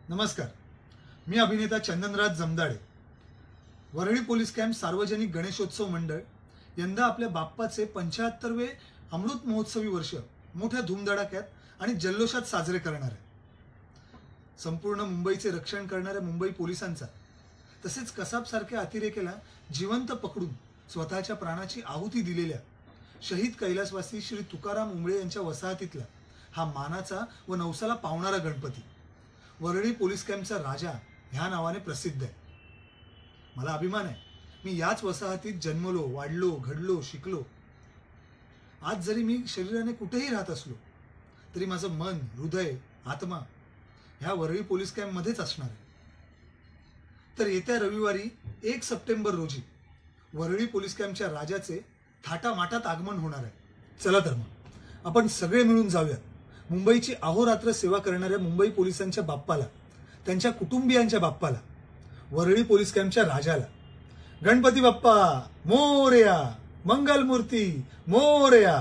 नमस्कार, मी अभिनेता Chandanraj Jamdade. Worli police camp सार्वजनिक गणेशोत्सव मंडळ यंदा आपल्या बाप्पाचे 75वे अमृत महोत्सवी वर्ष मोठ्या धूमधडाक्यात आणि जल्लोषात साजरे करणार आहे. संपूर्ण मुंबईचे रक्षण करणाऱ्या मुंबई पोलिसांचा तसेच कसाबसारख्या अतिरेक्याला जिवंत पकडून स्वतःच्या प्राणाची आहुती दिलेल्या शहीद कैलासवासी श्री तुकाराम उंबळे यांच्या वसाहतीतला हा मानाचा व नवसाला पावणारा गणपती वरळी पोलीस कॅम्पचा राजा ह्या नावाने प्रसिद्ध आहे. मला अभिमान आहे, मी याच वसाहतीत जन्मलो, वाढलो, घडलो, शिकलो. आज जरी मी शरीराने कुठेही राहत असलो तरी माझं मन, हृदय, आत्मा ह्या वरळी पोलीस कॅम्प मध्येच असणार आहे. तर येत्या रविवारी 1 सप्टेंबर रोजी वरळी पोलीस कॅम्पच्या राजाचे थाटामाटात आगमन होणार आहे. चला तर मग आपण सगळे मिळून जाऊया मुंबईची अहोरात्र सेवा करणाऱ्या मुंबई पोलिसांच्या बाप्पाला, त्यांच्या कुटुंबियांच्या बाप्पाला, वरळी पोलीस कॅम्पच्या राजाला. गणपती बाप्पा मोरया, मंगलमूर्ती मोरया.